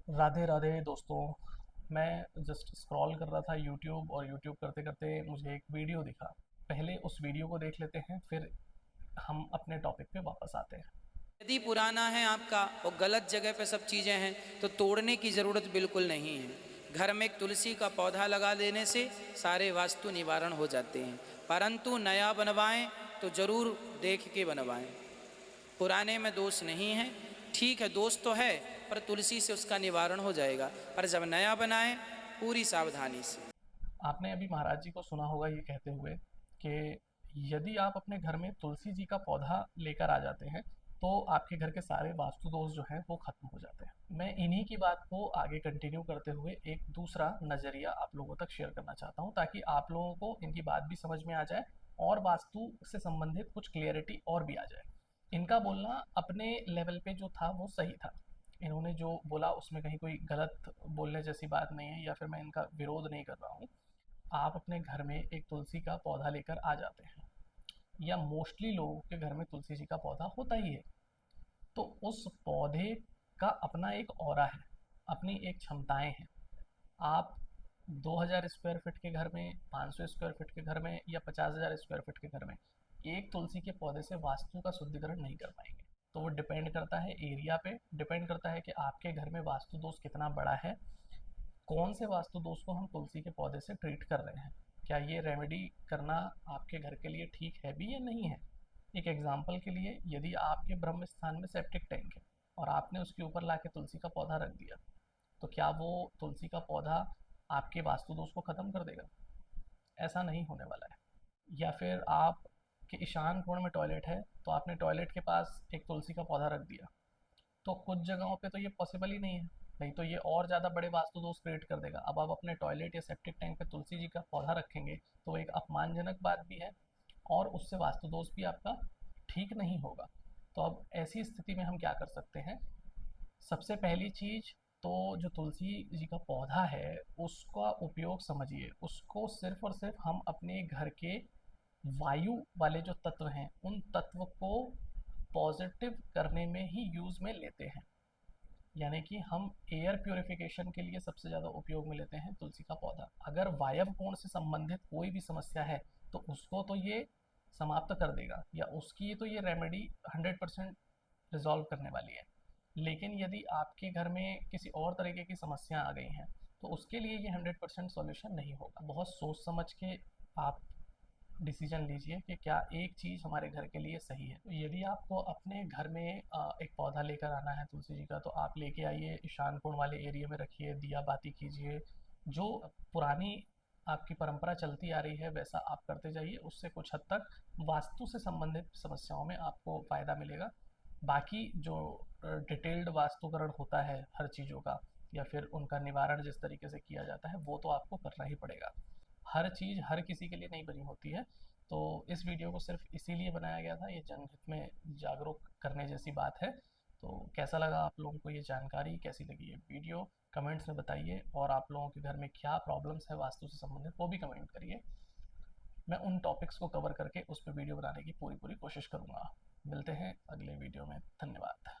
राधे राधे दोस्तों। मैं just scroll कर रहा था यूट्यूब, और यूट्यूब करते करते मुझे एक वीडियो दिखा। पहले उस वीडियो को देख लेते हैं, फिर हम अपने टॉपिक पे वापस आते हैं। यदि पुराना है आपका और गलत जगह पे सब चीज़ें हैं तो तोड़ने की ज़रूरत बिल्कुल नहीं है। घर में एक तुलसी का पौधा लगा देने से सारे वास्तु निवारण हो जाते हैं। परंतु नया बनवाएं तो ज़रूर देख के बनवाएं। पुराने में दोष नहीं है, ठीक है दोष तो है, पर तुलसी से उसका निवारण हो जाएगा। पर जब नया बनाएं पूरी सावधानी से। आपने अभी महाराज जी को सुना होगा ये कहते हुए कि यदि आप अपने घर में तुलसी जी का पौधा लेकर आ जाते हैं तो आपके घर के सारे वास्तु दोष जो हैं वो खत्म हो जाते हैं। मैं इन्हीं की बात को आगे कंटिन्यू करते हुए एक दूसरा नज़रिया आप लोगों तक शेयर करना चाहता हूँ, ताकि आप लोगों को इनकी बात भी समझ में आ जाए और वास्तु से संबंधित कुछ क्लियरिटी और भी आ जाए। इनका बोलना अपने लेवल पे जो था वो सही था। इन्होंने जो बोला उसमें कहीं कोई गलत बोलने जैसी बात नहीं है, या फिर मैं इनका विरोध नहीं कर रहा हूँ। आप अपने घर में एक तुलसी का पौधा लेकर आ जाते हैं, या मोस्टली लोगों के घर में तुलसी जी का पौधा होता ही है, तो उस पौधे का अपना एक ऑरा है, अपनी एक क्षमताएं हैं। आप 2000 स्क्वायर फीट के घर में, 500 स्क्वायर फीट के घर में, या 50,000 स्क्वायर फीट के घर में एक तुलसी के पौधे से वास्तु का शुद्धिकरण नहीं कर पाएंगे। तो वो डिपेंड करता है एरिया पे, डिपेंड करता है कि आपके घर में वास्तु दोष कितना बड़ा है, कौन से वास्तु दोष को हम तुलसी के पौधे से ट्रीट कर रहे हैं, क्या ये रेमेडी करना आपके घर के लिए ठीक है भी या नहीं है। एक एग्जांपल के लिए, यदि आपके ब्रह्म स्थान में सेप्टिक टैंक है और आपने उसके ऊपर लाके तुलसी का पौधा रख दिया, तो क्या वो तुलसी का पौधा आपके वास्तु दोष को ख़त्म कर देगा? ऐसा नहीं होने वाला है। या फिर आप के ईशान कोण में टॉयलेट है, तो आपने टॉयलेट के पास एक तुलसी का पौधा रख दिया, तो कुछ जगहों पे तो ये पॉसिबल ही नहीं है, नहीं तो ये और ज़्यादा बड़े वास्तु दोष क्रिएट कर देगा। अब आप अपने टॉयलेट या सेप्टिक टैंक पे तुलसी जी का पौधा रखेंगे तो वो एक अपमानजनक बात भी है, और उससे वास्तु दोष भी आपका ठीक नहीं होगा। तो अब ऐसी स्थिति में हम क्या कर सकते हैं? सबसे पहली चीज़ तो जो तुलसी जी का पौधा है उसका उपयोग समझिए। उसको सिर्फ और सिर्फ हम अपने घर के वायु वाले जो तत्व हैं उन तत्व को पॉजिटिव करने में ही यूज़ में लेते हैं। यानी कि हम एयर प्योरिफिकेशन के लिए सबसे ज़्यादा उपयोग में लेते हैं तुलसी का पौधा। अगर वायव कोण से संबंधित कोई भी समस्या है तो उसको तो ये समाप्त कर देगा, या उसकी तो ये रेमेडी 100% रिजॉल्व करने वाली है। लेकिन यदि आपके घर में किसी और तरीके की समस्या आ गई हैं तो उसके लिए ये 100% सॉल्यूशन नहीं होगा। बहुत सोच समझ के आप डिसीजन लीजिए कि क्या एक चीज़ हमारे घर के लिए सही है। तो यदि आपको अपने घर में एक पौधा लेकर आना है तुलसी जी का, तो आप लेके आइए, ईशान कोण वाले एरिया में रखिए, दिया बाती कीजिए। जो पुरानी आपकी परंपरा चलती आ रही है वैसा आप करते जाइए, उससे कुछ हद तक वास्तु से संबंधित समस्याओं में आपको फ़ायदा मिलेगा। बाकी जो डिटेल्ड वास्तुकरण होता है हर चीज़ों का, या फिर उनका निवारण जिस तरीके से किया जाता है, वो तो आपको करना ही पड़ेगा। हर चीज़ हर किसी के लिए नहीं बनी होती है। तो इस वीडियो को सिर्फ इसीलिए बनाया गया था, ये जनहित में जागरूक करने जैसी बात है। तो कैसा लगा आप लोगों को ये जानकारी, कैसी लगी ये वीडियो, कमेंट्स में बताइए। और आप लोगों के घर में क्या प्रॉब्लम्स है वास्तु से संबंधित वो भी कमेंट करिए। मैं उन टॉपिक्स को कवर करके उस पर वीडियो बनाने की पूरी पूरी कोशिश करूँगा। मिलते हैं अगले वीडियो में। धन्यवाद।